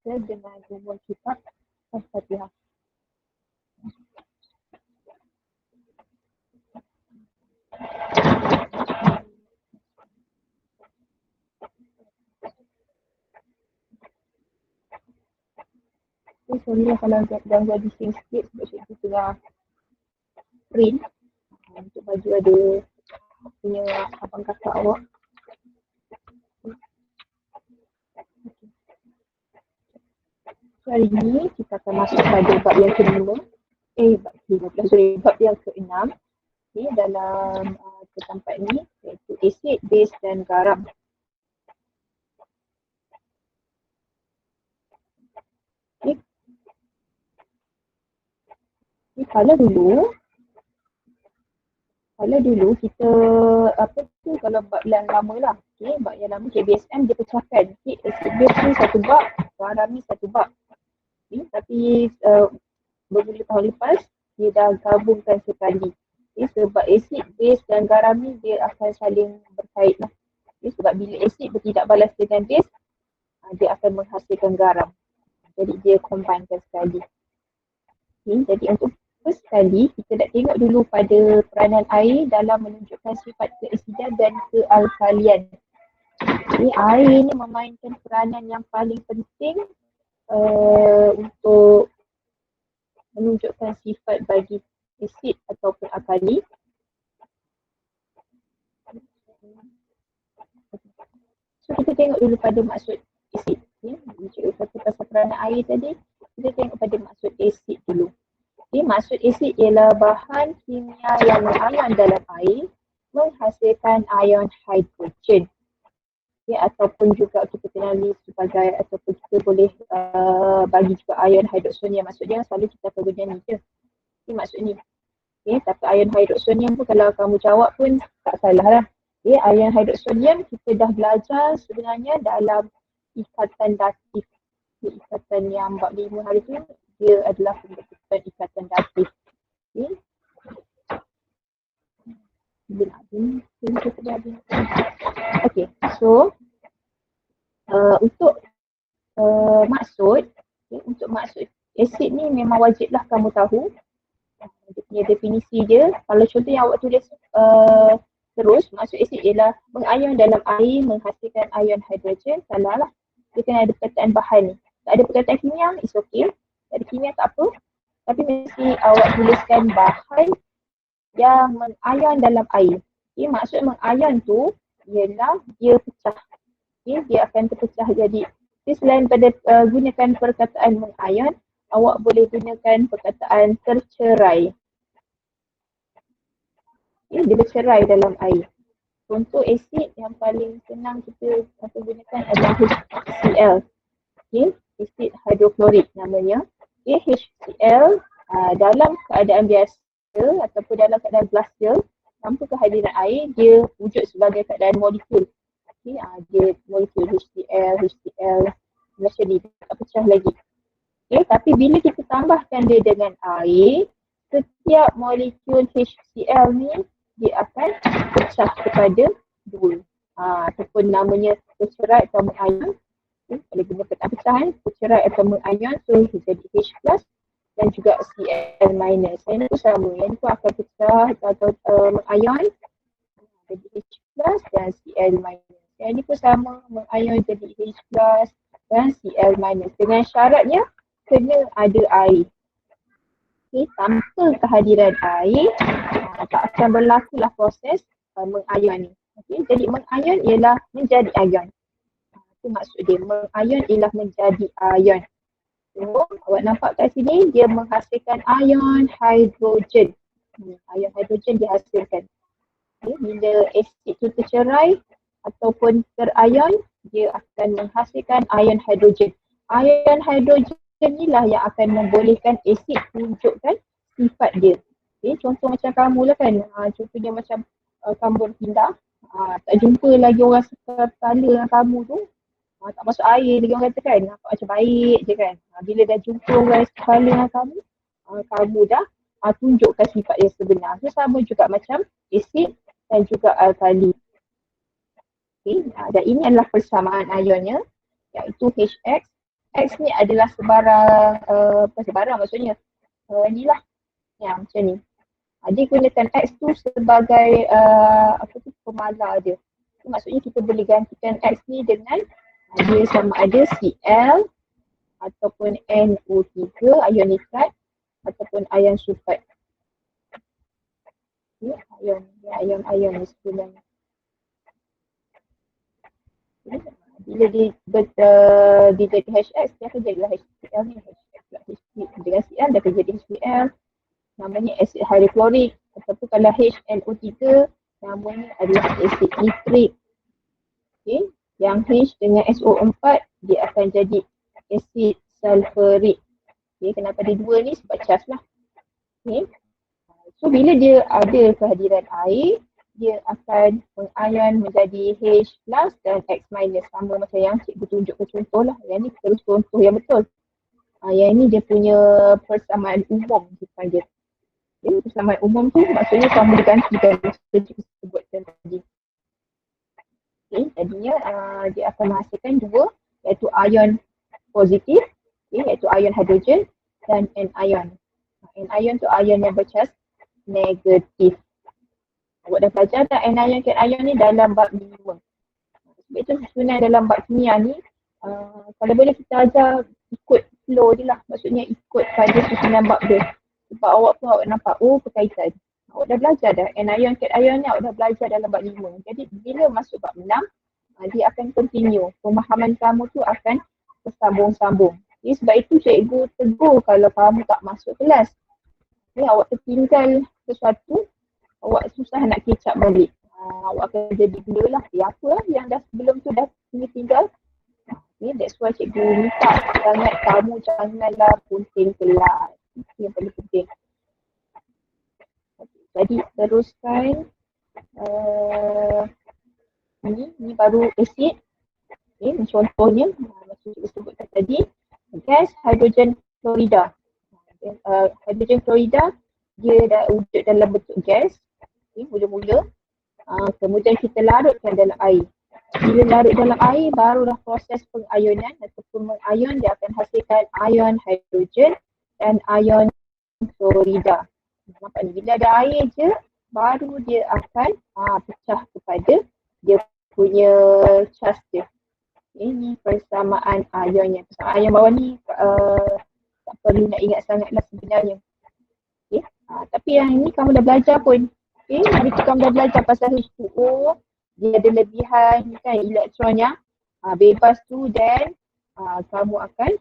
kita dengan dua kitab Al-Fatihah. Sorry lah kalau ganggu bising sikit sebab saya tengah print untuk baju ada punya abang kakak awak. So, hari ni kita akan masuk pada bab yang kelima. Bab yang keenam. Okay, dalam tempat ni iaitu asid, base dan garam. Okay. Kalau dulu kita kalau bab yang lama lah. Okay, bab yang lama KBSM dia pecahkan. Okay, asid base ni satu bab, garam ni satu bab. Okay, tapi beberapa tahun lepas dia dah gabungkan sekali. Okay, sebab asid, base dan garam ni dia akan saling berkait lah. Okay, sebab bila asid bertindak balas dengan base, dia akan menghasilkan garam. Jadi dia combinekan sekali. Okay, jadi untuk first kali kita nak tengok dulu pada peranan air dalam menunjukkan sifat keasidan dan kealkalian. Okay, air ni memainkan peranan yang paling penting untuk menunjukkan sifat bagi asid ataupun alkali. So kita tengok dulu pada maksud asid. Okay, pasal peranan air tadi, kita tengok pada maksud asid dulu. Okay, maksud asid ialah bahan kimia yang mengayon dalam air menghasilkan ion hidrogen. Okay, ataupun juga kita kenali sebagai ataupun kita boleh bagi juga ion hidroksonium. Maksudnya selalu kita akan guna ni je. Okay, maksud ni. Okay, tapi ion hidroksonium pun kalau kamu jawab pun tak salah lah. Okay, ion hidroksonium kita dah belajar sebenarnya dalam ikatan datif. Okay, ikatan yang bab 5 hari tu dia adalah pembentukan ikatan datif. Okay. Okay, so untuk maksud, okay, untuk maksud asid ni memang wajiblah kamu tahu dia punya definisi dia. Kalau contoh yang awak tulis terus, maksud asid ialah mengayon dalam air menghasilkan ion hidrogen. Salah lah, dia kena ada perkataan bahan ni. Tak ada perkataan kimia, it's okay. Tak ada kimia tak apa, tapi mesti awak tuliskan bahan yang mengayon dalam air. Okay, maksud mengayon tu ialah dia pecah. Okay, dia akan terpecah jadi. Jadi selain pada gunakan perkataan mengayon, awak boleh gunakan perkataan tercerai. Okay, dia bercerai dalam air. Contoh asid yang paling senang kita akan gunakan adalah HCl. Okay, asid hidroklorik namanya. Okay, HCl dalam keadaan biasa ataupun dalam keadaan glacial tanpa kehadiran air, dia wujud sebagai keadaan molekul. Okay, dia molekul HCl macam ni, tak pecah lagi. Okay, tapi bila kita tambahkan dia dengan air, setiap molekul HCl ni dia akan pecah kepada dua. Ataupun namanya tercerai atau mengayon. Okay, kalau guna perkataan pecahan, tercerai atau mengayon, so jadi H plus dan juga Cl minus. Yang itu sama, yang itu akan pecah atau mengayon jadi H plus dan Cl minus. Yang ini pun sama, mengayon jadi H plus dan Cl minus. Dengan syaratnya kena ada air. Okay, tanpa kehadiran air, tak akan berlakulah proses mengayon ni. Okay, jadi mengayon ialah menjadi ion. Itu maksud dia, mengayon ialah menjadi ion. So, awak nampak kat sini dia menghasilkan ion hidrogen. Ion hidrogen dihasilkan. Okay, bila asid itu tercerai ataupun terayon, dia akan menghasilkan ion hidrogen. Ion hidrogen inilah yang akan membolehkan asid tunjukkan sifat dia. Okay, contoh macam kamu lah kan, contohnya macam kamu berpindah, tak jumpa lagi orang sekala dengan kamu tu, tak masuk air lagi orang kata kan, nampak macam baik je kan. Bila dah jumpa orang sekala dengan kamu, kamu dah tunjukkan sifat yang sebenar. So sama juga macam asid dan juga alkali. Okay, dan ini adalah persamaan ionnya, iaitu HX X ni adalah sebarang, bukan sebarang maksudnya, ni lah, yang macam ni. Dia gunakan X tu sebagai pemalar dia. Maksudnya kita boleh gantikan X ni dengan dia sama ada Cl ataupun NO3 ion nitrat ataupun ion sulfat. Ya, ion ni sebenarnya. Bila dia jadi HX, dia akan jadilah HCl ni. Dengan Cl dia akan jadi HCl. Namanya asid hydroklorik. Ataupun kalau HNO3, namanya adalah asid nitrik. Okay. Yang H dengan SO4, dia akan jadi asid sulfurik. Okay. Kenapa ada dua ni? Sebab charge lah. Okay. So bila dia ada kehadiran air, dia akan mengion menjadi H plus dan X minus. Sama macam yang cikgu tunjukkan contoh lah. Yang ni terus contoh yang betul. Yang ni dia punya persamaan umum dipanggil. Okay. Persamaan umum tu maksudnya sama digantikan cikgu sebutkan tadi. Okay. Jadinya dia akan menghasilkan dua, iaitu ion positif, okay, iaitu ion hidrogen dan anion. Anion tu ion yang bercharge negatif. Awak dah belajar tak anion cation ni dalam bab 5. Sebab itu sebenarnya dalam bab kimia ni, kalau boleh kita ajar ikut flow je lah. Maksudnya ikut pada susunan bab dia. Sebab awak pun awak nampak, berkaitan. Awak dah belajar dah anion cation ni, awak dah belajar dalam bab 5. Jadi bila masuk bab 6, dia akan continue. Pemahaman kamu tu akan bersambung-sambung. Jadi sebab itu cikgu tegur kalau kamu tak masuk kelas. Awak tertinggal sesuatu, awak susah nak catch up balik. Awak akan jadi gila lah. Apa lah yang dah sebelum tu dah tinggal. That's why cikgu minta sangat kamu janganlah punting kelas. Itu yang paling penting. Jadi teruskan. Ini baru asid. Contohnya, macam cikgu sebutkan tadi, gas hidrogen klorida. Hidrogen klorida, dia dah wujud dalam bentuk gas. Mula-mula. Kemudian kita larutkan dalam air. Bila larut dalam air, barulah proses pengayonan ataupun mengayon, dia akan hasilkan ion hidrogen dan ion klorida. Nampak ni, bila ada air je, baru dia akan pecah kepada dia punya charge dia. Ini persamaan ionnya. Persamaan ion bawah ni tak perlu nak ingat sangatlah sebenarnya. Okay. Tapi yang ini kamu dah belajar pun. Okay. Hari tu kamu dah belajar pasal H2O. Dia ada lebihan kan elektronnya. Bebas tu dan kamu akan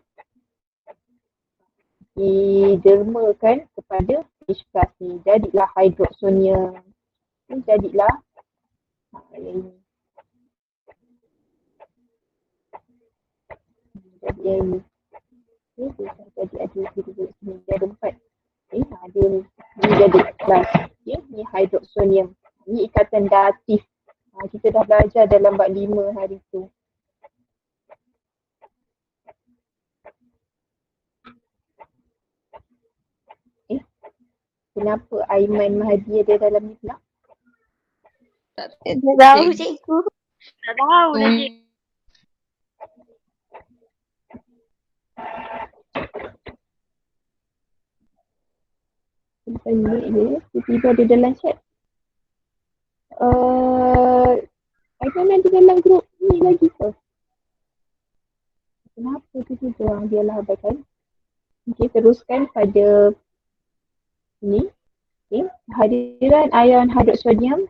didermakan kepada H plus ni. Jadilah hidroksonium. Jadilah yang ini. Jadi yang ini. Okay, jadi ada sini, dia ada 4. Okay, ada ni. Ni jadi plus. Okay, ni hidroksonium. Ni ikatan datif. Kita dah belajar dalam bab 5 hari tu. Kenapa Aiman Mahdi ada dalam ni pula? Tak tahu cikgu. Tak tahu dah cikgu. Tiba-tiba ada dalam chat. Aiman ada dalam grup ni lagi ke? Kenapa tiba-tiba dia lah abaikan? Okay, teruskan pada ni. Okay. Kehadiran ion hidroksonium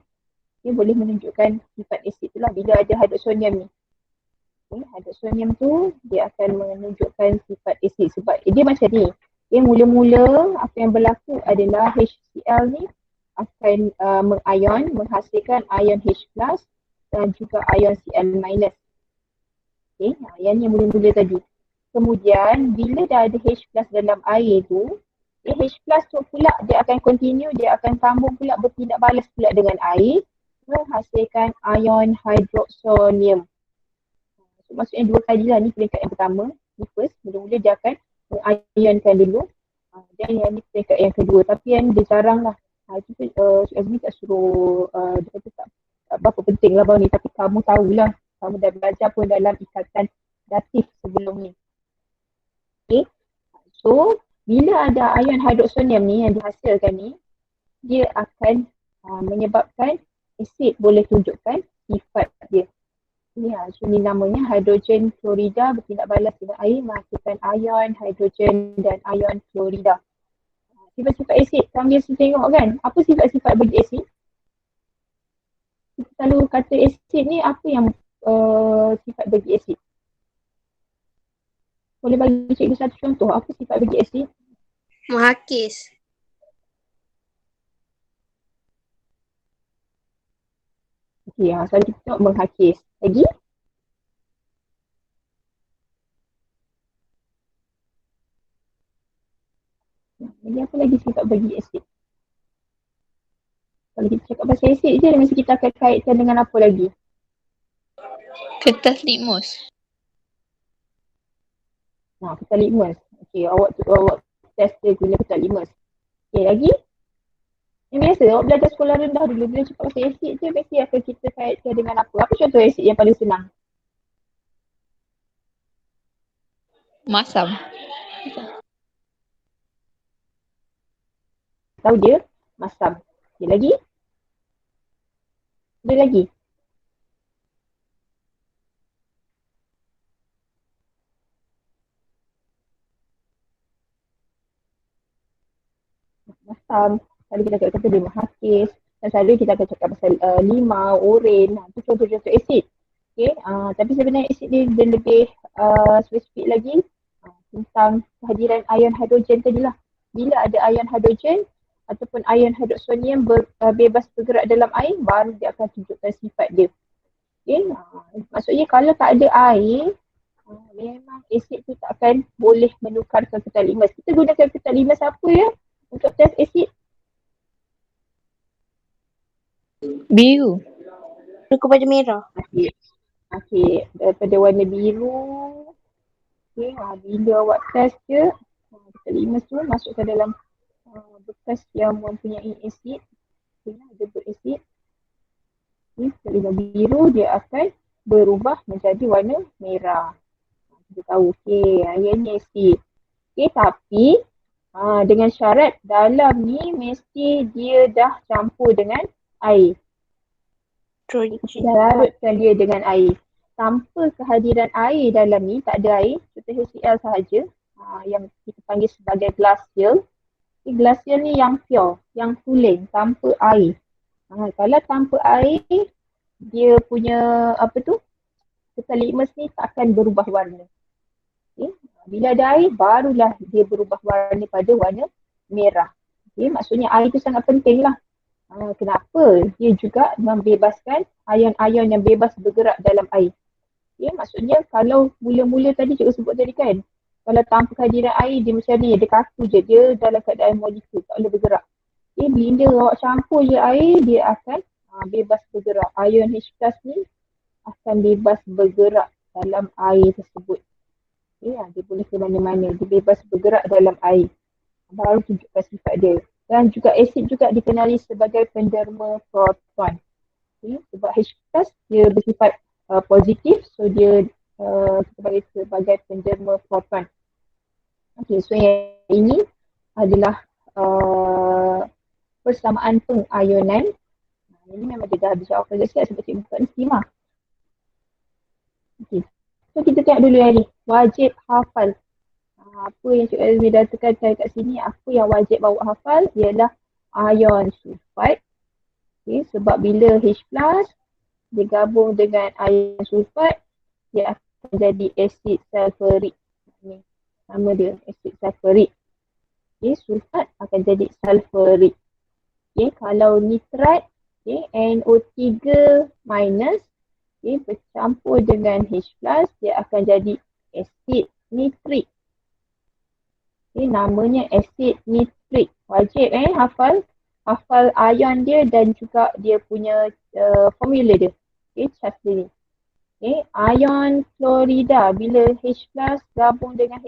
ni boleh menunjukkan sifat asid tu lah bila ada hidroksonium ni. Okay. Hidroksonium tu dia akan menunjukkan sifat asid sebab dia macam ni. Okay. Mula-mula apa yang berlaku adalah HCl ni akan mengion, menghasilkan ion H plus dan juga ion Cl minus. Okay. Yang ni mula-mula tadi. Kemudian bila dah ada H plus dalam air tu, H plus tu pula dia akan continue, dia akan sambung pula bertindak balas pula dengan air menghasilkan ion hidroksonium. So, maksudnya dua kali lah, ni peringkat yang pertama, ni first, mula-mula dia akan mengionkan dulu dan yang ni peringkat yang kedua, tapi yang dia jarang lah. Itu Azmi tak suruh, dia kata tak berapa penting lah bang ni, tapi kamu tahulah, kamu dah belajar pun dalam ikatan datif sebelum ni. So, bila ada ion hidroksonium ni yang dihasilkan ni, dia akan menyebabkan asid boleh tunjukkan sifat dia. Ya, so ni namanya hidrogen klorida bertindak balas dengan air menghasilkan ion hidrogen dan ion klorida. Sifat-sifat asid, kamu biasa tengok kan? Apa sifat-sifat bagi asid? Kita selalu kata asid ni apa yang sifat bagi asid? Boleh bagi cikgu satu contoh, apa sifat bagi asid? Menghakis. Okey, selalu kita tengok menghakis. Lagi? Lagi apa lagi sifat bagi asid? Kalau kita cakap pasal asid je, mesti kita akan kaitkan dengan apa lagi? Kertas litmus. Kertas litmus. Okey, awak test dia guna kertas litmus. Okey, lagi? Yang biasa, awak belajar sekolah rendah dulu, bila cakap pasal asid je, mesti akan kita kaitkan dengan apa? Apa contoh asid yang paling senang? Masam. Tahu dia? Masam. Okey, lagi? Ada lagi? Masam. Tadi kita akan kata dia menghakis. Dan selalu kita akan cakap pasal limau, oren. Itu contoh-contoh asid. Okay. Tapi sebenarnya asid ni dia lebih spesifik lagi tentang kehadiran ion hidrogen tadi lah. Bila ada ion hidrogen ataupun ion hidroksonium bebas bergerak dalam air, baru dia akan tunjukkan sifat dia. Okay. Maksudnya kalau tak ada air, memang asid tu tak akan boleh menukarkan kertas litmus. Kita gunakan kertas litmus apa ya untuk test asid? Biru. Kepada merah. Okey, daripada warna biru. Okey, bila awak test je, kertas litmus tu masukkan dalam bekas yang mempunyai asid. Okay, ada berasid. Okay, kertas biru dia akan berubah menjadi warna merah. Kita tahu, okey, yang ni asid. Okey, tapi dengan syarat dalam ni mesti dia dah campur dengan air. Kita larutkan dia dengan air. Tanpa kehadiran air dalam ni, tak ada air, contoh HCl sahaja, yang kita panggil sebagai glacial. Glacial ni yang pure, yang tulen, tanpa air. Kalau tanpa air, dia punya kertas litmus ni tak akan berubah warna. Okay. Bila ada air, barulah dia berubah warna pada warna merah. Okay. Maksudnya air tu sangat penting lah. Kenapa? Dia juga membebaskan ion-ion yang bebas bergerak dalam air. Okay. Maksudnya kalau mula-mula tadi cikgu sebut tadi kan, kalau tanpa kehadiran air dia macam ni, dia kaku je, dia dalam keadaan molekul, tak boleh bergerak. Okay. Bila awak campur je air, dia akan bebas bergerak. Ion H+ ni akan bebas bergerak dalam air tersebut. Okay. Dia boleh ke mana-mana, dia bebas bergerak dalam air. Baru tunjukkan sifat dia. Dan juga asid juga dikenali sebagai penderma proton. Okay. Sebab H+ dia bersifat positif, so dia kita panggil sebagai penderma proton. Okay, so yang ini adalah persamaan pengayonan. Ini memang dia dah habis jawapan dah siap sebab cikgu buka ni skema. Okay. So kita tengok dulu yang ni. Wajib hafal. Apa yang Cik Elmi dah tekankan kat sini, apa yang wajib bawa hafal ialah ion sulfat. Okay, sebab bila H+ dia gabung dengan ion sulfat, dia akan jadi asid sulfurik. Ni nama dia, asid sulfurik. Okay, sulfat akan jadi sulfurik. Okay, kalau nitrat, okay, NO3 minus, okay, bercampur dengan H+, dia akan jadi asid nitrik. Okay, namanya asid nitrik. Wajib hafal ion dia dan juga dia punya formula dia. Okay, charge dia ni. Okay, ion klorida. Bila H+ gabung dengan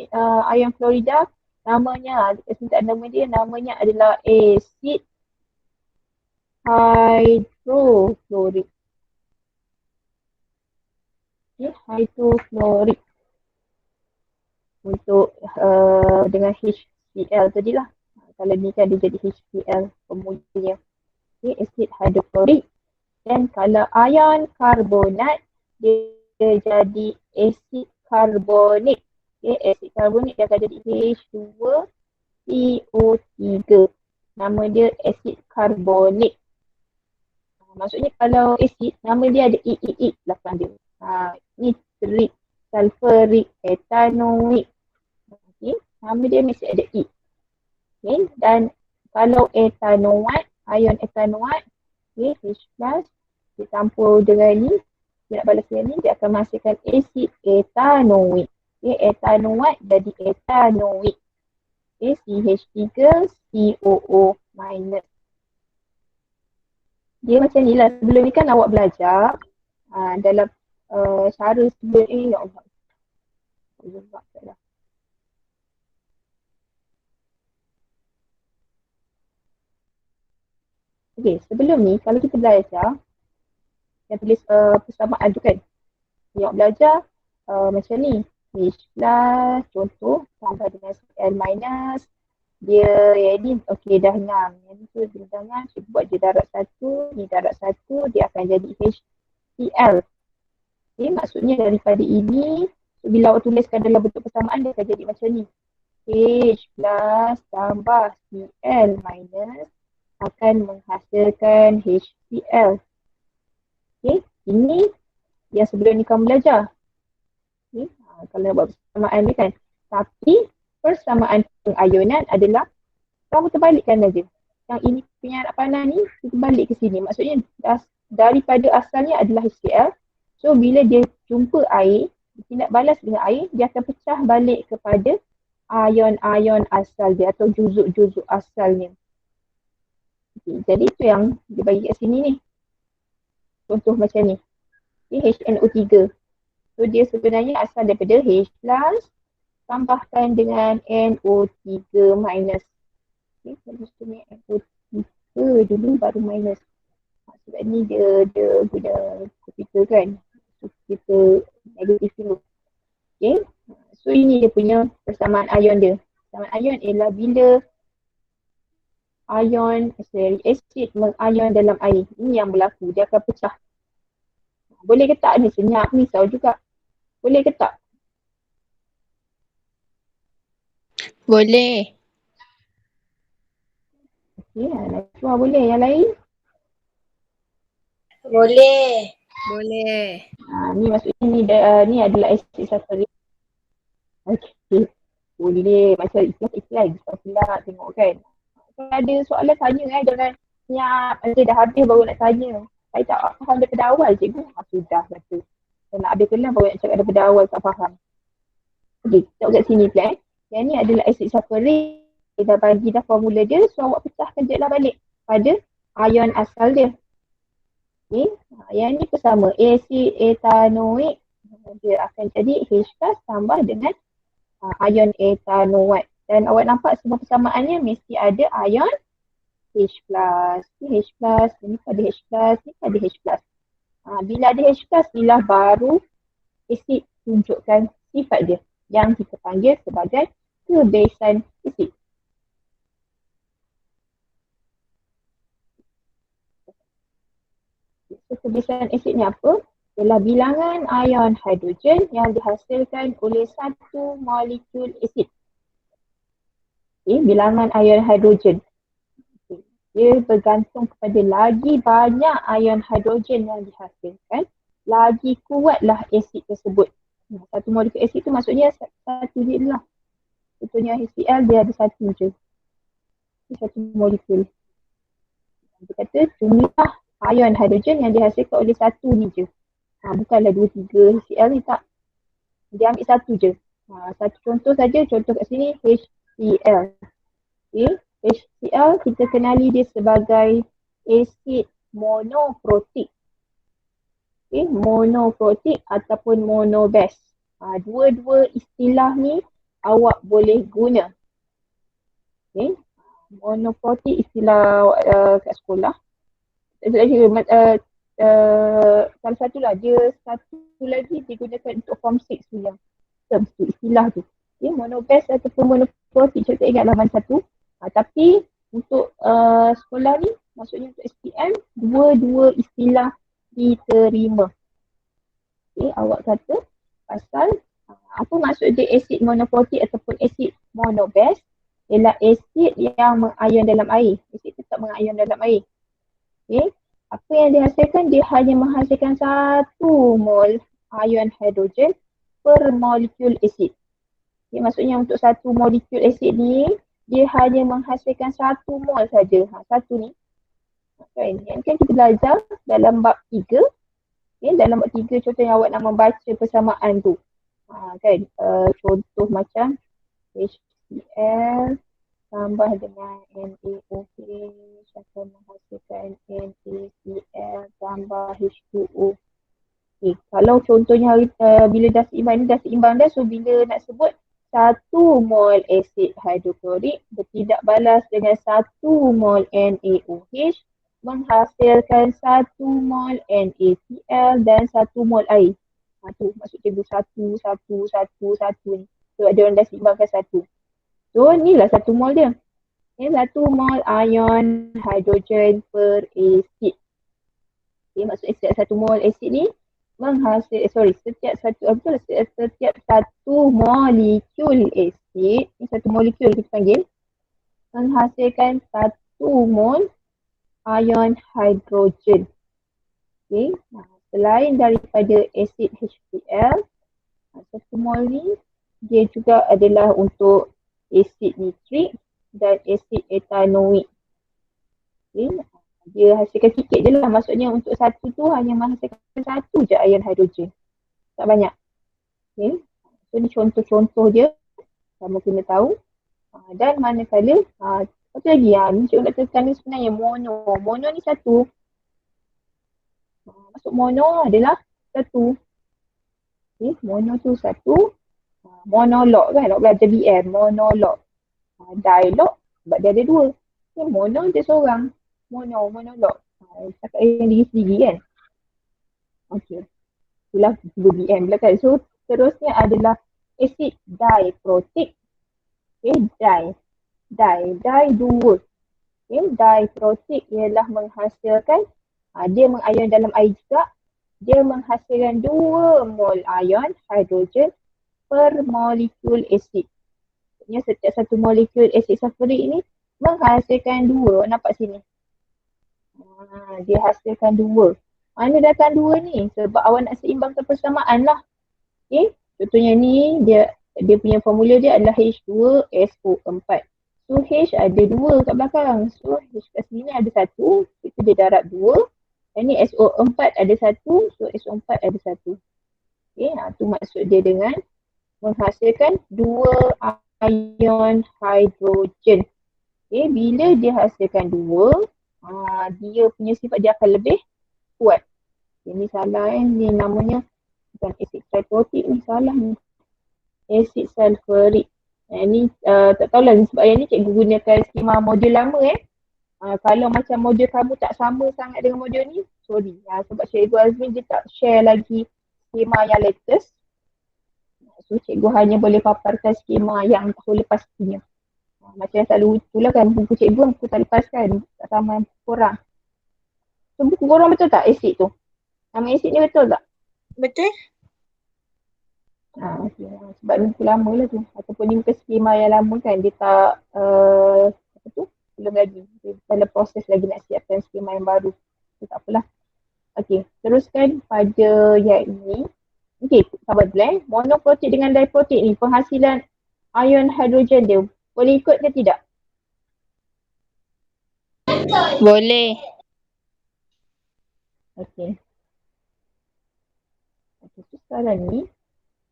ion klorida, namanya adalah asid hidroklorik. Okay, hidroklorik. untuk dengan HCl tadi lah. Kalau ni kan dia jadi HCl pemulanya. Okay, asid hidroklorik. Dan kalau ion karbonat dia jadi asid karbonik. Okay, asid karbonik dia akan jadi H2CO3. Nama dia asid karbonik. Maksudnya kalau asid, nama dia ada I belakang dia. Nitrik, sulfurik, etanoik. Okay, nama dia mesti ada I. Okay, dan kalau etanoat, ion etanoat, okay, H plus, dicampur dengan ni, dia nak balas dengan ni, dia akan menghasilkan asid etanoik. Okay, etanoat jadi etanoik. Okay, CH3COO minus. Dia macam ni lah. Sebelum ni kan awak belajar dalam cara sebelum ya Allah. Okay, sebelum ni kalau kita belajar yang tulis persamaan tu kan, yang belajar macam ni, H plus contoh tambah dengan Cl minus, dia yang ni okey dah 6, yang ni tu jangan kita buat je darat 1, ni darat 1, dia akan jadi HCl. Okay, maksudnya daripada ini bila awak tuliskan dalam bentuk persamaan dia akan jadi macam ni, H plus tambah Cl minus akan menghasilkan HCl. Okay, ini yang sebelum ni kamu belajar. Okay, kalau nak buat persamaan ni kan. Tapi persamaan pengayonan adalah kamu terbalikkan saja. Yang ini punya anak panah ni, kita balik ke sini. Maksudnya daripada asalnya adalah HCl. So bila dia jumpa air, dia nak balas dengan air, dia akan pecah balik kepada ion-ion asal dia atau juzuk-juzuk asalnya. Okay, jadi itu yang dia bagi kat sini ni. Contoh macam ni. Okay, HNO3. So dia sebenarnya asal daripada H plus tambahkan dengan NO3 minus. Okay, maksudnya NO3 dulu baru minus. Sebab ni dia guna komputer kan. So kita negatif dulu. Okay. So ini dia punya persamaan ion dia. Persamaan ion ialah bila asid mengion dalam air. Ini yang berlaku. Dia akan pecah. Boleh ke tak ni? Senyap ni risau juga. Boleh ke tak? Boleh. Okay, Najwa boleh. Yang lain? Boleh. Boleh. Ni maksudnya ni adalah asid sulfurik. Okay. Boleh. Macam ikhlas pula tengok kan. Kalau ada soalan tanya jangan siap. Nanti dah habis baru nak tanya. Saya tak faham daripada awal cikgu. Sudah kata. Saya nak habis kelas baru nak cakap daripada awal tak faham. Okay, tengok kat sini pula Yang ni adalah asid sulfurik. Dia dah bagi dah formula dia. So awak pecahkan je lah balik pada ion asal dia. Okay. Yang ni pun sama. Asid etanoik. Dia akan jadi H plus tambah dengan ion etanoat. Dan awak nampak semua persamaannya mesti ada ion H plus. Ni H plus, ni pada H plus, ni pada H plus. Bila ada H plus, inilah baru asid tunjukkan sifat dia yang kita panggil sebagai kebesan asid. So, kebesan asid ni apa? Ialah bilangan ion hidrogen yang dihasilkan oleh satu molekul asid. Okay, bilangan ion hidrogen. Okay. Dia bergantung kepada lagi banyak ion hidrogen yang dihasilkan, lagi kuatlah asid tersebut. Satu molekul asid tu maksudnya satu je lah. Contohnya HCl dia ada satu je. Satu molekul. Dia kata jumlah ion hidrogen yang dihasilkan oleh satu ni je. Bukanlah 2-3 HCl ni tak. Dia ambil satu je. Satu contoh saja, contoh kat sini HCl. Okay. HCl kita kenali dia sebagai asid monoprotik. Okay. Monoprotik ataupun monobase. Dua-dua istilah ni awak boleh guna. Okay. Monoprotik istilah kat sekolah. Salah satu lah, dia satu lagi digunakan untuk form 6 tu yang term tu, istilah tu. Okay, monobase ataupun monoprotik, contoh ingatlah mana satu. Tapi untuk sekolah ni, maksudnya untuk SPM, dua-dua istilah diterima. Okay, awak kata pasal apa maksud dia asid monoprotik ataupun asid monobase ialah asid yang mengayon dalam air. Asid tetap mengayon dalam air. Okay. Apa yang dihasilkan? Dia hanya menghasilkan 1 mol ion hidrogen per molekul asid. Okay, maksudnya untuk 1 molekul asid ni, dia hanya menghasilkan 1 mol saja. Satu ni. Okay. Yang kan kita belajar dalam bab 3. Okay, dalam bab 3 contohnya awak nak membaca persamaan tu. Kan, contoh macam HCl tambah dengan NaOH akan menghasilkan NaCl tambah H2O. Okay, kalau contohnya bila dah seimbang dah, so bila nak sebut 1 mol asid hidroklorik bertindak balas dengan 1 mol NaOH menghasilkan 1 mol NaCl dan 1 mol air. Tu maksud cikgu satu ni. Sebab dia orang dah seimbangkan satu. So ni lah 1 mol dia. Ni 1 mol ion hidrogen per asid. Okay, maksud setiap 1 mol asid ni setiap satu molekul asid, ni 1 molekul kita panggil, menghasilkan 1 mol ion hidrogen. Okay. Selain daripada asid HCl, 1 mol ni dia juga adalah untuk asid nitrik dan asid etanoik. Okay. Dia hasilkan sikit je lah, maksudnya untuk satu tu hanya menghasilkan 1 je ion hidrogen. Tak banyak. Okay. So ni contoh-contoh dia, kamu kena tahu. Dan manakala, satu lagi ni cikgu nak tekan ni sebenarnya mono. Mono ni satu. Masuk mono adalah satu. Okay, mono tu satu. Monolog kan, nak belajar BM, monolog. Dialog, sebab dia ada 2. Okay, mono dia seorang. Monolog. Cakap yang diri sendiri kan. Okay. Itulah tiba BM pula kan. So, terusnya adalah asid diprotik. Okay, di 2. Okay, diprotik ialah menghasilkan dia mengayon dalam air juga. Dia menghasilkan 2 mol ion hidrogen per molekul asid. Maksudnya setiap 1 molekul asid sulfurik ni menghasilkan 2. Nampak sini? Dia hasilkan 2. Mana datang 2 ni? Sebab awak nak seimbangkan persamaan lah. Okay? Contohnya ni, dia punya formula dia adalah H2SO4. So H ada 2 kat belakang. So H kat sini ada 1. Itu dia darab 2. Yang ni SO4 ada 1. So SO4 ada 1. Okay, tu maksud dia dengan menghasilkan 2 ion hidrogen. Okay, bila dia hasilkan 2, dia punya sifat dia akan lebih kuat. Ini salah ni namanya bukan asid triprotik ni, salah ni. Asid sulfurik. Ni tak tahulah sebab yang ni cikgu gunakan skema modul lama kalau macam modul kamu tak sama sangat dengan modul ni, sorry. Sebab Cikgu Azmin dia tak share lagi skema yang latest. So cikgu hanya boleh paparkan skema yang tahun lepas punya. Macam yang selalu itulah kan, buku cikgu buku tak lepas kan, tak sama korang. So buku korang betul tak asid tu? Nama asid ni betul tak? Betul? Okay. Sebab ni buku lama lah tu. Ataupun ni bukan skema yang lama kan, dia tak belum lagi. Dia dalam proses lagi nak siapkan skema yang baru. So, tak apalah. Okay, teruskan pada yang ini. Okay, sahabat dulu monoprotik dengan diprotik ni, penghasilan ion hidrogen dia boleh ikut ke tidak? Boleh. Okay. Okay, so sekarang ni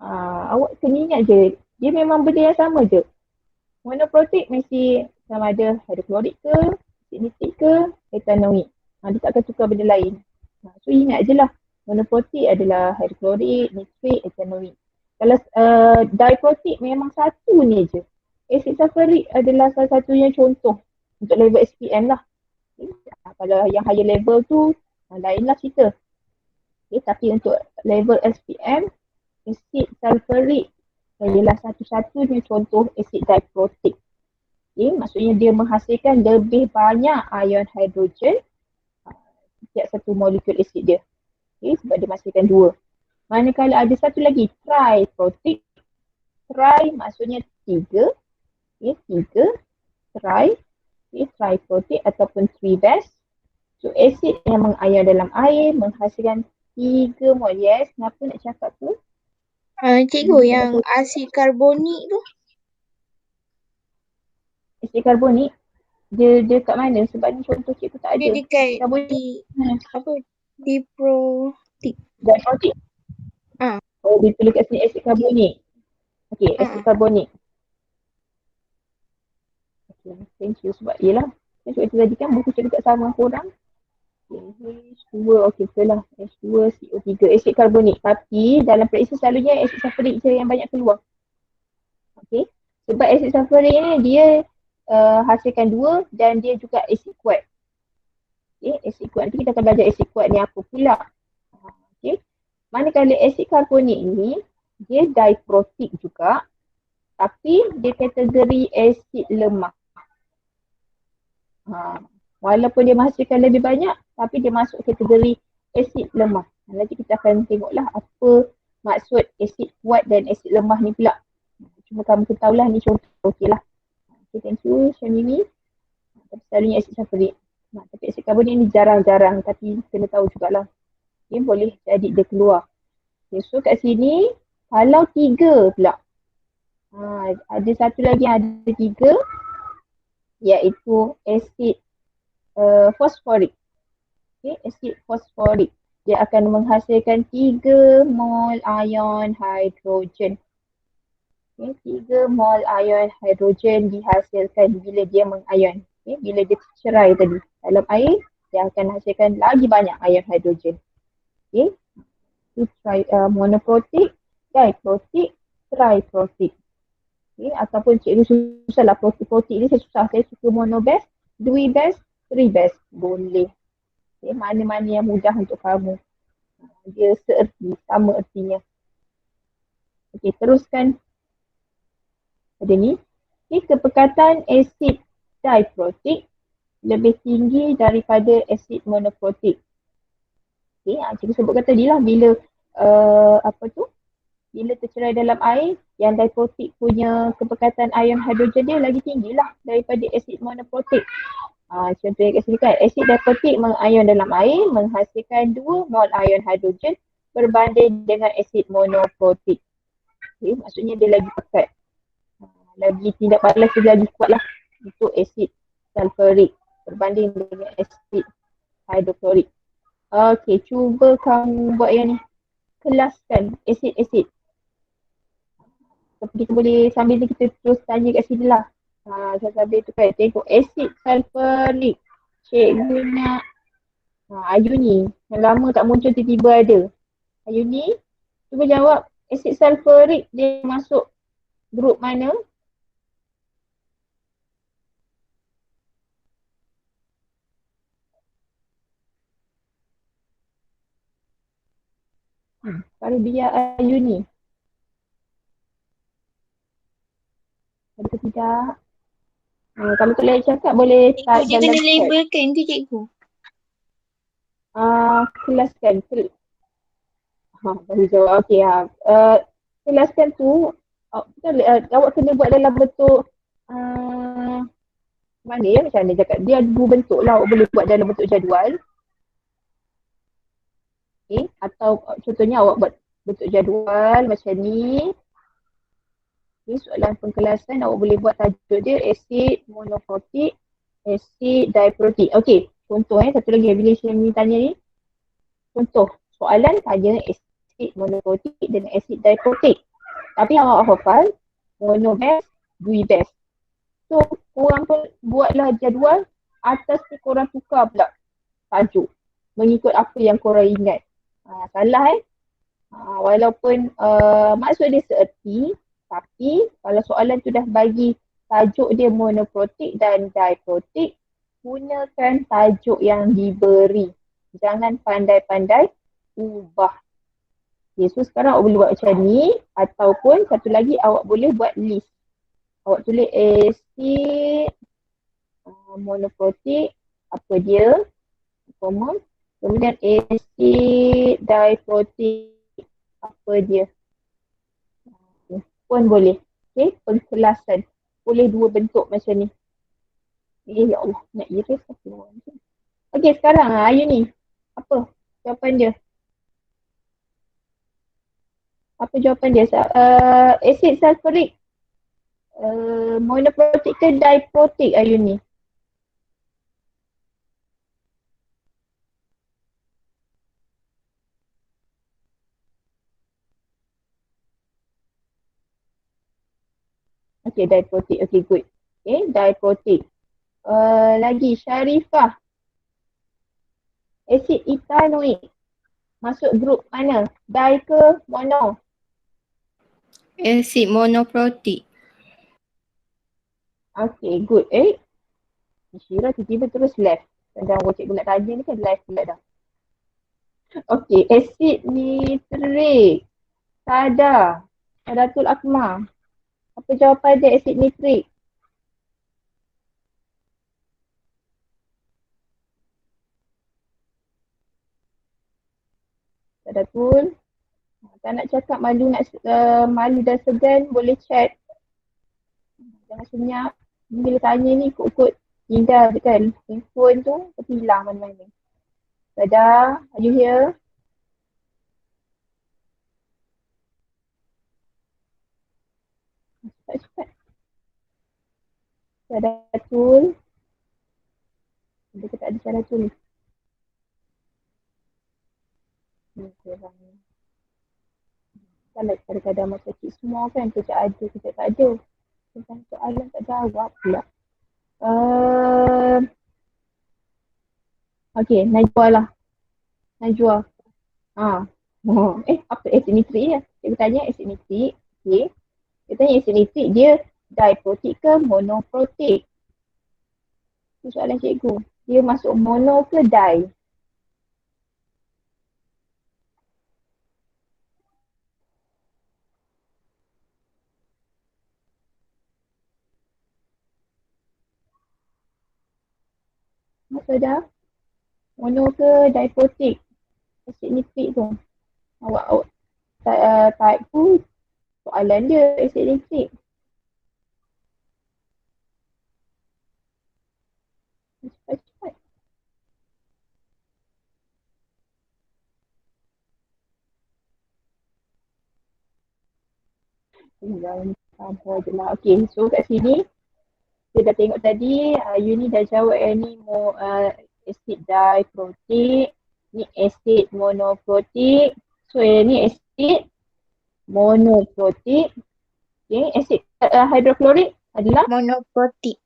awak kena ingat je, dia memang benda yang sama je. Monoprotik mesti sama ada hidroklorik ke, nitrik ke, etanoik. Dia tak akan tukar benda lain. So ingat je lah, monoprotik adalah hidroklorik, nitrik, etanoik. Kalau diprotik memang satu ni je. Asid sulfurik adalah salah satunya contoh untuk level SPM lah. Okay. Kalau yang higher level tu lain lah cerita. Okay. Tapi untuk level SPM, asid sulfurik ialah satu-satunya contoh asid diprotik. Okay, maksudnya dia menghasilkan lebih banyak ion hidrogen setiap satu molekul asid dia. Okay, sebab dia menghasilkan dua. Manakala ada satu lagi triprotik. Tri maksudnya tiga. Okay, tiga. Tri. Okay, triprotik ataupun three-base. So asid yang mengair dalam air menghasilkan 3 mol. Yes, kenapa nak cakap tu? Cikgu, yang asid karbonik tu. Asid karbonik, dia kat mana? Sebab ni contoh cikgu tak ada. Dia dekat Karbonik apa? Diprotik. diprotik. Ah. Oh, dia tulis kat sini asid karbonik. Okay, asid karbonik. Okay, thank you. Sebab yelah, saya cakap tadi kan buku cikgu tak sama korang. Okay, H2, okay betul lah. H2, CO3, asid karbonik. Tapi dalam periksaan selalunya asid sulfurik je yang banyak keluar. Okay, sebab asid sulfurik ni dia hasilkan dua dan dia juga asid kuat. Okay, asid kuat. Nanti kita akan belajar asid kuat ni apa pula. Okay, manakala asid karbonik ni dia diprotik juga tapi dia kategori asid lemah. Walaupun dia menghasilkan lebih banyak tapi dia masuk kategori asid lemah. Nanti kita akan tengoklah apa maksud asid kuat dan asid lemah ni pula. Cuma kamu ketahuilah ni contoh. Okey lah. Okay, thank you Syamimi. Tapi selalunya asid sulfurik. Tapi asid karbonik ni jarang-jarang tapi kena tahu jugalah. Okay, boleh jadi dia keluar. Okay, so kat sini kalau tiga pula. Ada satu lagi yang ada tiga iaitu asid fosforik. Okay, asid fosforik. Dia akan menghasilkan 3 mol ion hidrogen. Okay, 3 mol ion hidrogen dihasilkan bila dia mengion. Okay, bila dia cerai tadi dalam air, dia akan hasilkan lagi banyak ion hidrogen. Okay, monoprotik, diprotik, triprotik. Okay, ataupun cikgu susah lah protik ni saya susah. Saya suka monobase, dui-base, three-base. Boleh. Okay, mana-mana yang mudah untuk kamu. Dia seerti, sama ertinya. Okay, teruskan. Ada ni. Okay, kepekatan asid diprotik lebih tinggi daripada asid monoprotik. Okay, cikgu sebutkan tadi lah bila bila tercerai dalam air, yang diprotik punya kepekatan ion hidrogen dia lagi tinggi lah daripada asid monoprotik. Contohnya kat sini kan, asid diprotik mengion dalam air menghasilkan 2 mol ion hidrogen berbanding dengan asid monoprotik. Okay, maksudnya dia lagi pekat. Lagi tindak balas dia lagi kuat lah untuk asid sulfurik berbanding dengan asid hidroklorik. Okay, cuba kamu buat yang ni. Kelaskan asid-asid. Kita boleh sambil ni kita terus tanya kat sini lah. Sambil tu kan tengok asid sulfurik. Cikgu nak Ayuni. Yang lama tak muncul tiba-tiba ada. Ayuni, cuba jawab asid sulfurik dia masuk grup mana? Kalau dia Ayuni. Ada ke tidak? Kalau tak boleh cakap boleh type Dia dalam kena chat. labelkan tu cikgu. Kelaskan. Baru jawab. Okey. Kelaskan tu, awak kena buat dalam bentuk mana ya macam mana cakap. Dia ada dua bentuk lah. Awak boleh buat dalam bentuk jadual. Okay. Atau contohnya awak buat bentuk jadual macam ni. Okay, soalan pengkelasan awak boleh buat tajuk dia asid monoprotik, asid diprotik. Okey, contoh satu lagi bila Syamini tanya ni. Contoh, soalan tanya asid monoprotik dan asid diprotik. Tapi awak hafal monobase, dui-base. So, korang pun buatlah jadual, atas ni korang tukar pula tajuk. Mengikut apa yang korang ingat. Salah walaupun maksud dia seerti, tapi kalau soalan tu dah bagi tajuk dia monoprotik dan diprotik, gunakan tajuk yang diberi. Jangan pandai-pandai ubah. Okay, so sekarang awak boleh buat macam ni ataupun satu lagi awak boleh buat list. Awak tulis acid monoprotic, apa dia, common. Kemudian acid diprotic, apa dia. Pun boleh. Okay, pengkelasan. Boleh dua bentuk macam ni. Ya Allah, nak erase apa. Okay, sekarang Ayu ni. Apa jawapan dia? Apa jawapan dia? Acid sulfuric monoprotic ke diprotic Ayu ni? Okay, diprotic. Okay, good. Okay, diprotic. Lagi Syarifah. Asid ethanoic masuk grup mana? Di ke mono? Acid monoprotic. Okay, good. Syira tiba-tiba terus left. Sedang cikgu nak tanya ni kan left pula dah. Okay, asid nitrik. Sadatul Akmal. Apa jawapan dia asid nitrik? Sadatul. Tak nak cakap malu malu dan segan boleh chat. Jangan senyap. Bila tanya ni ikut-ikut tinggal kan. Handphone tu hilang mana-mana. Sada, are you here? Cepat-cepat. Sadatul. Ada ke tak ada Sadatul? Kalau kadang-kadang masa kecil semua kan kita ada, kita tak ada. Tentang soalan tak jawab pula. Okay, Najwa lah. Najwa. Apa asid nitrik ni? Cikgu tanya asid nitrik. Okay. Dia tanya asid nitrik dia diprotic ke monoprotic? Itu soalan cikgu. Dia masuk mono ke di? Masa dah? Mono ke diprotic? Asid nitrik tu. Awak type tu soalan dia asid nitrik. Cepat-cepat. Jangan sabar je lah. Okay, so kat sini kita dah tengok tadi you ni dah jawab ni acid diprotic, ni acid monoprotic. So ni acid monoprotic. Okay, acid hydrochloric adalah Monoprotic.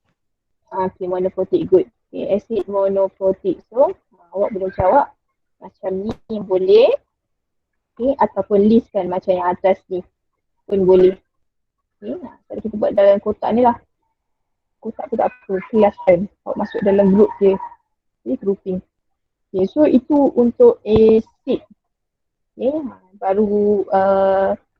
okay, monoprotic, good. Okay, acid monoprotic. So awak boleh jawab macam ni boleh. Okay, ataupun listkan macam yang atas ni pun boleh. Okay, kalau kita buat dalam kotak ni lah. Kotak tu tak apa, kelas kan. Awak masuk dalam group je. Okay, grouping. Okay, so itu untuk acid. Okay, baru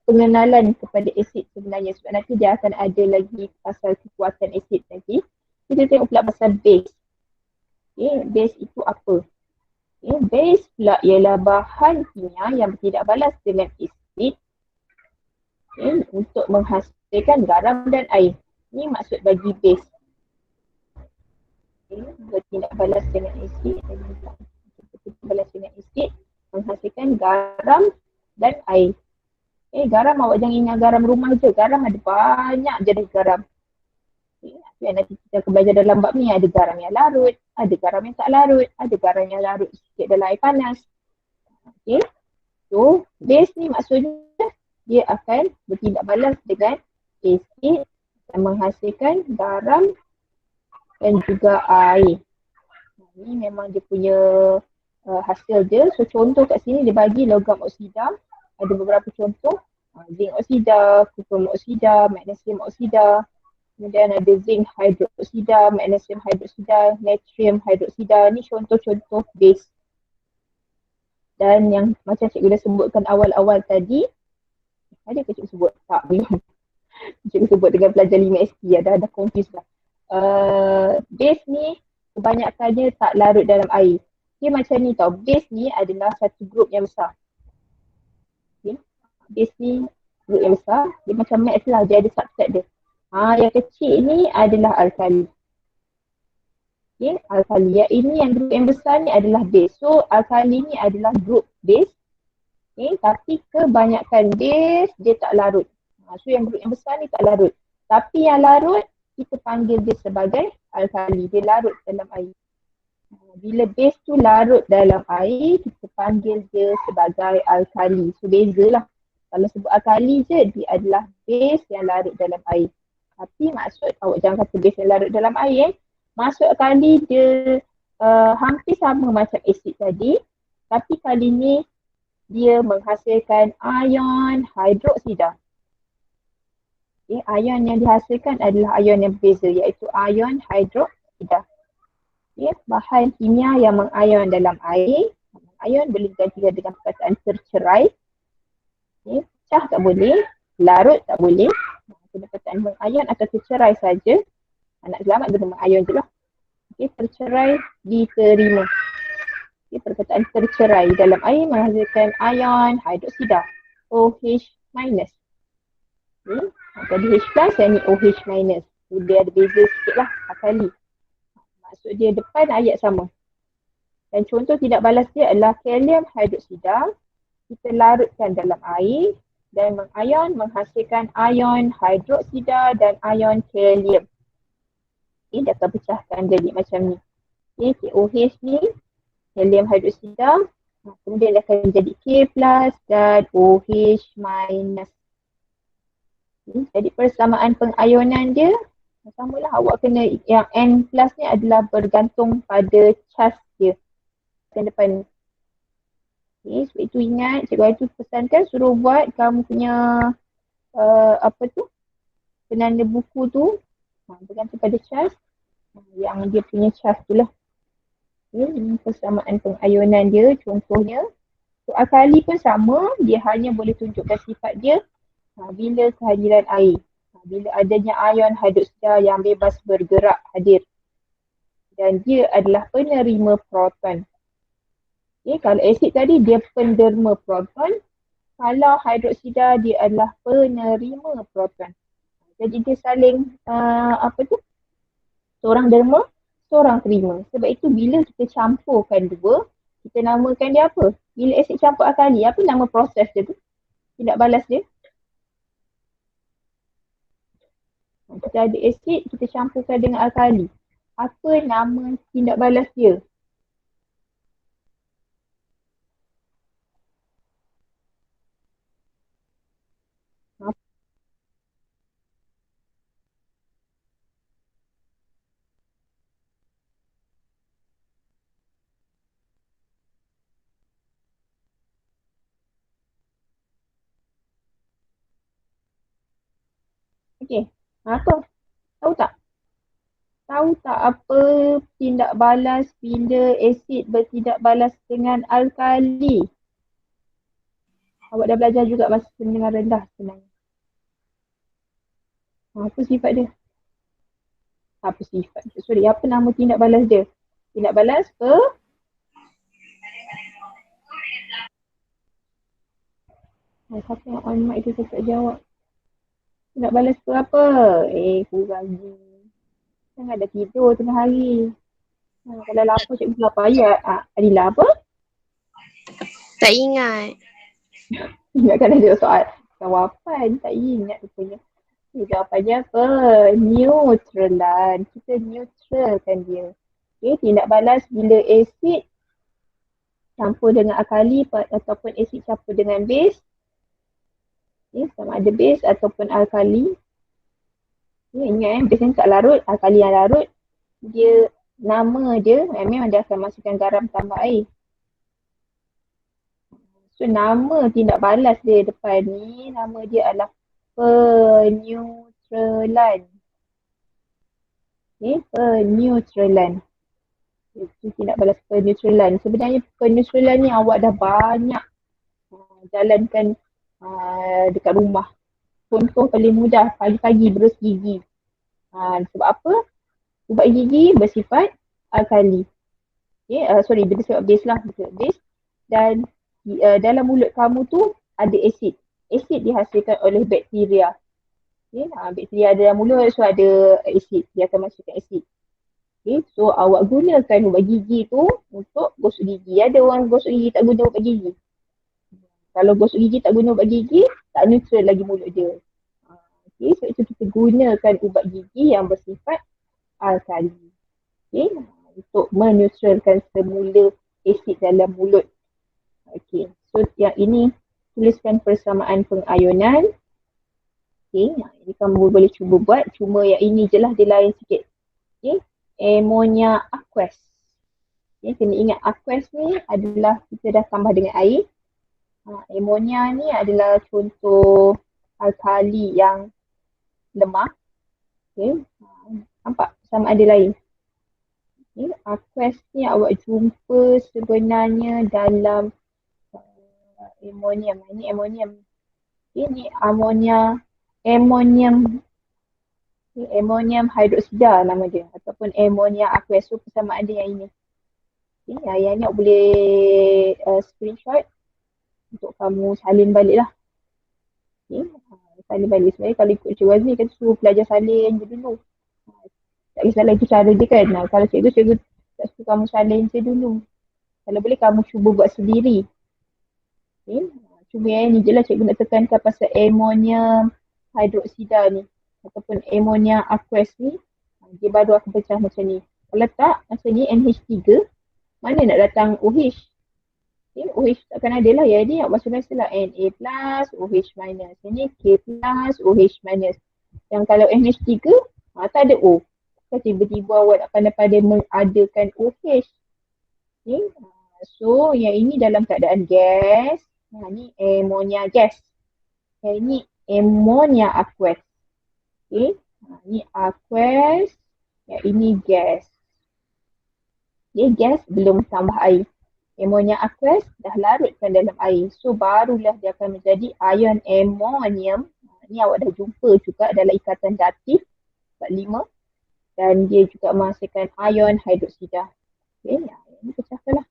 pengenalan kepada acid sebenarnya. Sebab nanti dia akan ada lagi pasal kekuatan acid nanti. Kita tengok pula pasal base. Okay, base itu apa? Okay, base pula ialah bahan kimia yang bertindak balas dengan acid. Okay, untuk menghasilkan garam dan air. Ini maksud bagi base. Okay, bertindak balas dengan asid. Bertindak balas dengan asid menghasilkan garam dan air. Garam awak jangan ingat garam rumah je. Garam ada banyak jenis garam. Okay, nanti kita akan belajar dalam bab ni. Ada garam yang larut, ada garam yang tak larut, ada garam yang larut sikit dalam air panas. Okay. So, base ni maksudnya dia akan bertindak balas dengan asid dan menghasilkan garam dan juga air. Ini memang dia punya hasil dia. So contoh kat sini dia bagi logam oksida. Ada beberapa contoh. Zinc oksida, kuprum oksida, magnesium oksida. Kemudian ada zinc hydroksida, magnesium hydroksida, natrium hydroksida. Ni contoh-contoh base. Dan yang macam cikgu dah sebutkan awal-awal tadi, ada ke cikgu sebut? Tak, belum. Cikgu sebut dengan pelajar 5ST, dah confused dah. Base ni kebanyakannya tak larut dalam air. Dia macam ni tau, base ni adalah satu grup yang besar. Okay. Base ni grup yang besar, dia macam max lah, dia ada subset dia. Yang kecil ni adalah alkali. Okay, alkali. Yang ini yang grup yang besar ni adalah base. So alkali ni adalah grup base. Okay, tapi kebanyakan base dia tak larut. So yang grup yang besar ni tak larut. Tapi yang larut kita panggil dia sebagai alkali. Dia larut dalam air. Bila base tu larut dalam air, kita panggil dia sebagai alkali. So bezalah. Kalau sebut alkali je, dia adalah base yang larut dalam air. Tapi maksud awak jangan kata base yang larut dalam air. Maksud alkali dia hampir sama macam asid tadi. Tapi kali ni dia menghasilkan ion hidroksida. Okay, ion yang dihasilkan adalah ion yang berbeza iaitu ion hidroksida. Okay, bahan kimia yang mengion dalam air. Ion boleh digantikan dengan perkataan tercerai. Okay, pecah tak boleh, larut tak boleh. Kena perkataan mengion atau tercerai saja. Nak selamat guna mengion je lah. Okay, tercerai diterima. Okay, perkataan tercerai dalam air menghasilkan ion hidroksida OH minus. Okay. Tadi H plus yang ni OH minus. Dia ada beza sikit lah alkali. Maksud dia depan ayat sama. Dan contoh tidak balas dia adalah kalium hidroksida. Kita larutkan dalam air dan mengion menghasilkan ion hidroksida dan ion kalium. Okay, dia akan pecahkan jadi macam ni. Okay, KOH ni kalium hidroksida, kemudian dia akan jadi K plus dan OH minus. Jadi persamaan pengionan dia samalah, awak kena yang N plus ni adalah bergantung pada charge dia yang depan ni. Okay, sebab itu ingat cikgu hari tu pesankan suruh buat kamu punya penanda buku tu bergantung pada charge yang dia punya charge tu lah. Okay, ini persamaan pengionan dia contohnya. So alkali pun sama, dia hanya boleh tunjukkan sifat dia bila kehadiran air. Bila adanya ion hidroksida yang bebas bergerak hadir. Dan dia adalah penerima proton. Okay, kalau asid tadi dia penderma proton. Kalau hidroksida dia adalah penerima proton. Jadi dia saling seorang derma, seorang terima. Sebab itu bila kita campurkan dua, kita namakan dia apa? Bila asid campur alkali, apa nama proses dia tu? Tindak balas dia. Kita ada asid, kita campurkan dengan alkali. Apa nama tindak balas dia? Okey, apa? Tahu tak? Tahu tak apa tindak balas bila asid bertindak balas dengan alkali? Awak dah belajar juga masa dengan rendah sebenarnya. Apa sifat dia? Apa sifat dia? Sorry, apa nama tindak balas dia? Tindak balas ke? Siapa yang on mic tu saya tak jawab. Tindak balas ke apa? Kurang je. Jangan ada tidur tengah hari. Kalau lapar cikgu lapar ayat. Adila apa? Tak ingat. Ingatkan ada soal jawapan. Tak ingat rupanya. Jawapannya apa? Neutralan. Kita neutralkan dia. Okay, tindak balas bila asid campur dengan alkali ataupun asid campur dengan base. Okay, sama ada base ataupun alkali. Okay, ingat base ni tak larut, alkali yang larut. Dia, nama dia, memang dia akan masukkan garam tambah air. So nama tindak balas dia depan ni, nama dia adalah peneutralan. Okay, peneutralan. Cuti nak balas peneutralan. Sebenarnya peneutralan ni awak dah banyak jalankan dekat rumah. Contoh paling mudah, pagi-pagi berus gigi. Sebab apa? Ubat gigi bersifat alkali. Bersifat base lah. Bersifat base. Dan dalam mulut kamu tu ada asid. Asid dihasilkan oleh bakteria. Bakteria ada dalam mulut, so ada asid. Dia akan masukkan asid. So awak gunakan ubat gigi tu untuk gosok gigi. Ada orang gosok gigi tak guna ubat gigi. Kalau gosok gigi tak guna ubat gigi, tak neutral lagi mulut dia. So itu kita gunakan ubat gigi yang bersifat alkali. Untuk meneutralkan semula asid dalam mulut. So yang ini tuliskan persamaan pengayunan. Ini kamu boleh cuba buat. Cuma yang ini je lah dia lain sikit. Ammonia aqueous. Kena ingat aqueous ni adalah kita dah tambah dengan air. Ammonia ni adalah contoh alkali yang lemah. Nampak sama ada lain. Aqueous ni awak jumpa sebenarnya dalam ammonium. Ini ammonium. Ini ammonium hydroxida nama dia ataupun ammonia aqueous. So persamaan dia yang ini. Yang ni awak boleh screenshot untuk kamu salin balik lah. Salin balik. Sebenarnya kalau ikut Cikgu Azmi kan suruh pelajar salin je dulu. Tak kisahlah itu cara dia kan. Kalau cikgu tak suruh kamu salin je dulu. Kalau boleh kamu cuba buat sendiri. Cuma yang ni je lah cikgu nak tekankan pasal ammonium hydroxida ni ataupun ammonia aqueous ni. Dia baru akan pecah macam ni. Kalau tak macam ni NH3, mana nak datang OH? OH takkan ada lah. Jadi awak baca biasa lah Na plus, OH minus. Ini K plus, OH minus. Yang kalau NH3, tak ada O. So tiba-tiba awak nak pandai-pandai mengadakan OH. So yang ini dalam keadaan gas. Ni ammonia gas. Yang ini ammonia aqueous. Ni aqueous. Yang ini gas. Gas belum tambah air. Ammonia aqueous dah larutkan dalam air. So barulah dia akan menjadi ion ammonium. Ni awak dah jumpa juga dalam ikatan datif 45. Dan dia juga menghasilkan ion hydroxida. Ini pecahkan lah.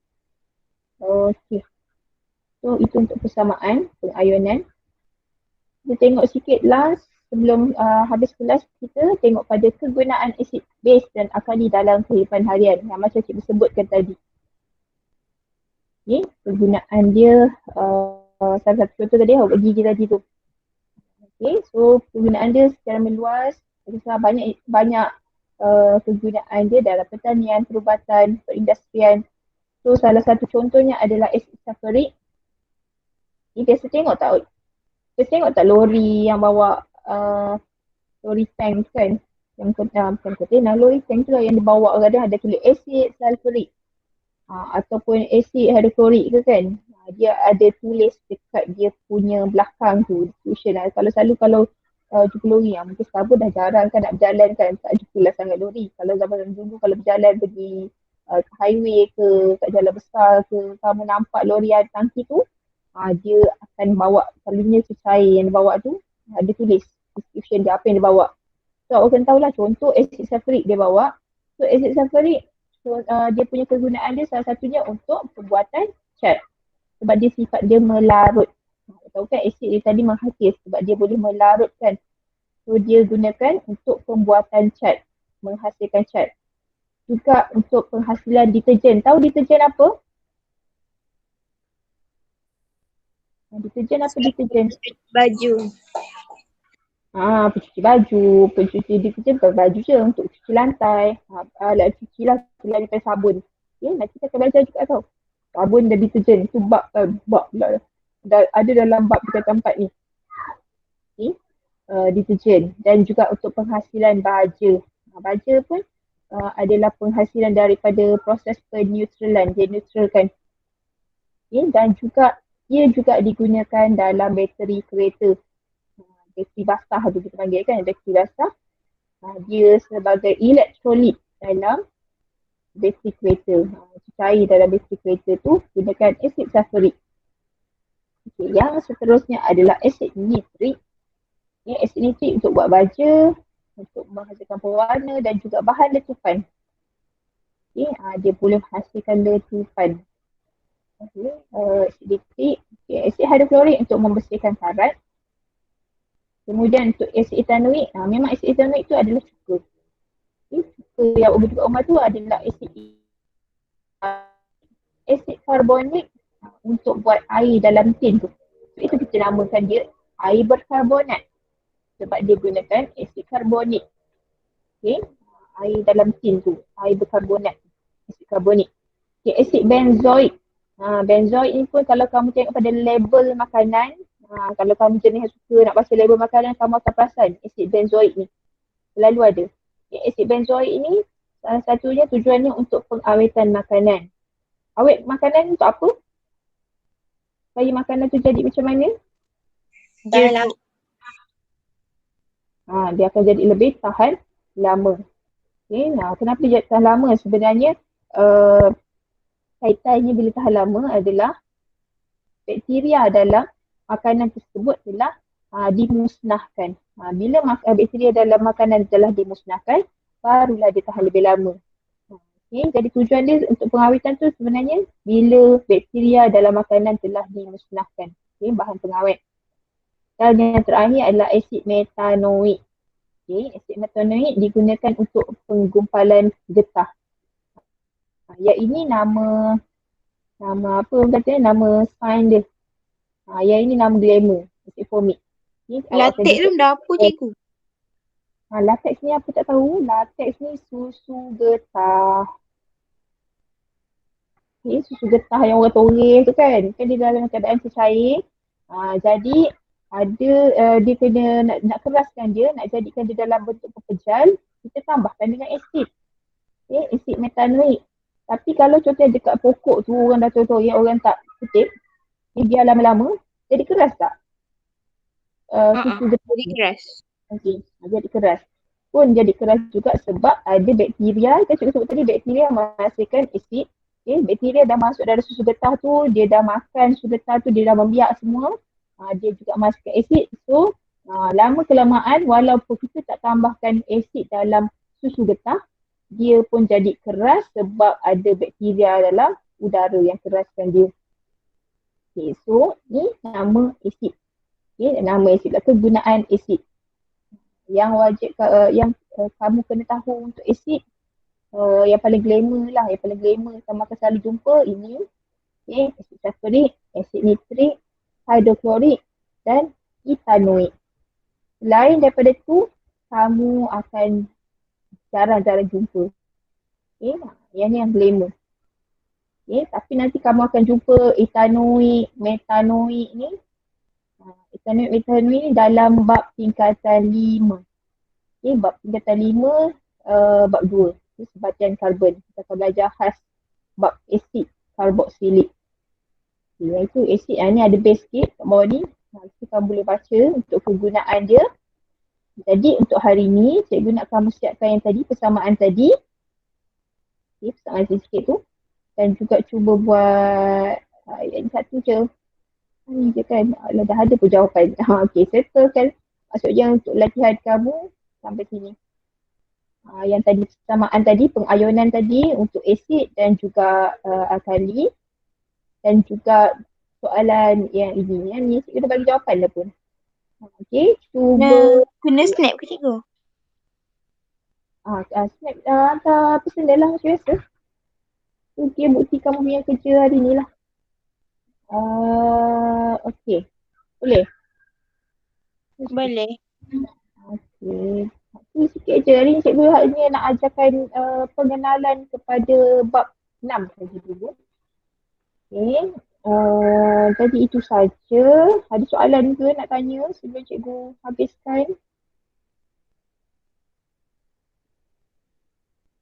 So itu untuk persamaan pengayunan. Kita tengok sikit last sebelum habis kelas kita tengok pada kegunaan asid base dan alkali dalam kehidupan harian yang macam cikgu sebutkan tadi. Kegunaan dia salah satu contoh tadi ubat gigi tadi tu. So kegunaan dia secara meluas banyak kegunaan dia dalam pertanian, perubatan, perindustrian. So salah satu contohnya adalah asid sulfurik. Biasa tengok tak lori yang bawa lori tank kan, yang bukan kontainer, lori tank tu lah yang dibawa kadang ada tulis asid sulfurik ataupun asid hidroklorik ke kan. Dia ada tulis dekat dia punya belakang tu description. Kalau selalu jumpa lori mungkin sekarang pun dah jarang kan nak berjalan kan, tak jumpa lah sangat lori. Kalau zaman dulu kalau berjalan pergi highway ke kat jalan besar ke, kamu nampak lori ada tangki tu, dia akan bawa selalunya cecair yang dibawa tu ada tulis description dia apa yang dia bawa. So awak kena tahulah contoh asid sulfurik dia bawa. So asid sulfurik dia punya kegunaan dia salah satunya untuk pembuatan cat. Sebab dia sifat dia melarut. Tahu kan asid dia tadi menghakis sebab dia boleh melarutkan. So dia gunakan untuk pembuatan cat, menghasilkan cat. Juga untuk penghasilan deterjen. Tahu deterjen apa? Deterjen apa deterjen? Baju. Pencuci baju, pencuci deterjen bukan baju je, untuk cuci lantai. Alat cuci lah selain daripada sabun. Nanti kita akan belajar juga tau. Sabun dan deterjen, itu bab pula. Ada dalam bab kita tempat ni. Deterjen dan juga untuk penghasilan baja. Baja pun adalah penghasilan daripada proses peneutralan, dia neutralkan. Dan juga ia juga digunakan dalam bateri kereta. Bateri basah tu kita panggil kan, bateri basah. Dia sebagai elektrolit dalam bateri kereta. Cair dalam bateri kereta tu gunakan asid sulfurik. Okay, yang seterusnya adalah asid nitrik. Asid nitrik untuk buat baja, untuk menghasilkan pewarna dan juga bahan letupan. Dia boleh menghasilkan letupan. Asid nitrik. Asid hidroklorik untuk membersihkan karat. Kemudian untuk asid etanoik, memang asid etanoik tu adalah cuka. Cuka yang ubi-ubi tu adalah asid karbonik untuk buat air dalam tin tu. Itu kita namakan dia air berkarbonat sebab dia gunakan asid karbonik. Okay. Air dalam tin tu, air berkarbonat, asid karbonik. Okay, asid benzoik. Benzoik ni pun kalau kamu tengok pada label makanan, kalau kamu jenis yang suka nak baca label makanan, kamu akan perasan asid benzoik ni selalu ada. Asid benzoik ni salah satunya tujuannya untuk pengawetan makanan. Awet makanan untuk apa? Supaya makanan tu jadi macam mana? Dia Dia akan jadi lebih tahan lama. Okay, kenapa dia tahan lama? Sebenarnya kaitannya bila tahan lama adalah bakteria dalam makanan tersebut telah dimusnahkan. Bila bakteria dalam makanan telah dimusnahkan, barulah dia tahan lebih lama. Okay, jadi tujuan dia untuk pengawetan tu sebenarnya bila bakteria dalam makanan telah dimusnahkan. Okay, bahan pengawet. Dan yang terakhir adalah asid metanoik. Okay, asid metanoik digunakan untuk penggumpalan getah. Yang ini nama apa orang kata, nama sign dia. Yang ini nama glamour, asid formik. latex tu dah apa cikgu? Latex ni apa tak tahu. Latex ni susu getah. Okay, susu getah yang orang toreh tu kan. Kan dia dalam keadaan cair. Jadi ada dia kena nak keraskan dia, nak jadikan dia dalam bentuk pepejal, kita tambahkan dengan asid. Okay, asid metanoik. Tapi kalau contohnya dekat pokok tu orang dah tahu yang orang tak kutip, dia lama-lama jadi keras tak? Susu getah Jadi keras. Okay, jadi keras. Pun jadi keras juga sebab ada bakteria, kan cikgu sebut tadi bakteria menghasilkan asid. Okay, bakteria dah masuk dalam susu getah tu, dia dah makan susu getah tu, dia dah membiak semua. Dia juga masukkan asid. So, lama kelamaan walaupun kita tak tambahkan asid dalam susu getah, dia pun jadi keras sebab ada bakteria dalam udara yang keraskan dia. Okay, so ni nama asid. Okay, nama asid lah, kegunaan asid. Yang wajib kamu kena tahu untuk asid, yang paling glamour lah, yang paling glamour kamu akan selalu jumpa ini. Okay, asid sulfurik, asid nitrik, hidroklorik dan etanoik. Selain daripada tu, kamu akan jarang-jarang jumpa. Okay, yang ni yang glamour. Okay, tapi nanti kamu akan jumpa etanoik, metanoik ni. Etanoik, metanoik ni dalam bab tingkatan 5. Okay, bab tingkatan 5, bab 2. Sebatian karbon. Kita akan belajar khas bab asid karboksilik. Okay, itu asid ni ada base sikit kat bawah ni. Nanti kamu boleh baca untuk kegunaan dia. Jadi untuk hari ni, cikgu nak kamu siapkan yang tadi, persamaan tadi. Okay, persamaan sikit tu. Dan juga cuba buat yang satu je. Ni je kan, dah ada pun jawapan. Okay, settle kan. Maksudnya untuk latihan kamu sampai sini. Yang tadi persamaan tadi, pengayonan tadi untuk asid dan juga alkali. Dan juga soalan yang ini. Yang ni cikgu dah bagi jawapan dah pun. Okay, cuba. Kena snap ke cikgu? Snap hantar personal lah macam biasa. Okay, bukti kamu punya kerja hari ni lah. Okay, boleh? Boleh. Okay. Ini sikit je. Hari ni cikgu hanya nak ajarkan pengenalan kepada bab 6 saja dulu. Okay. Jadi itu saja. Ada soalan ke nak tanya sebelum cikgu habiskan?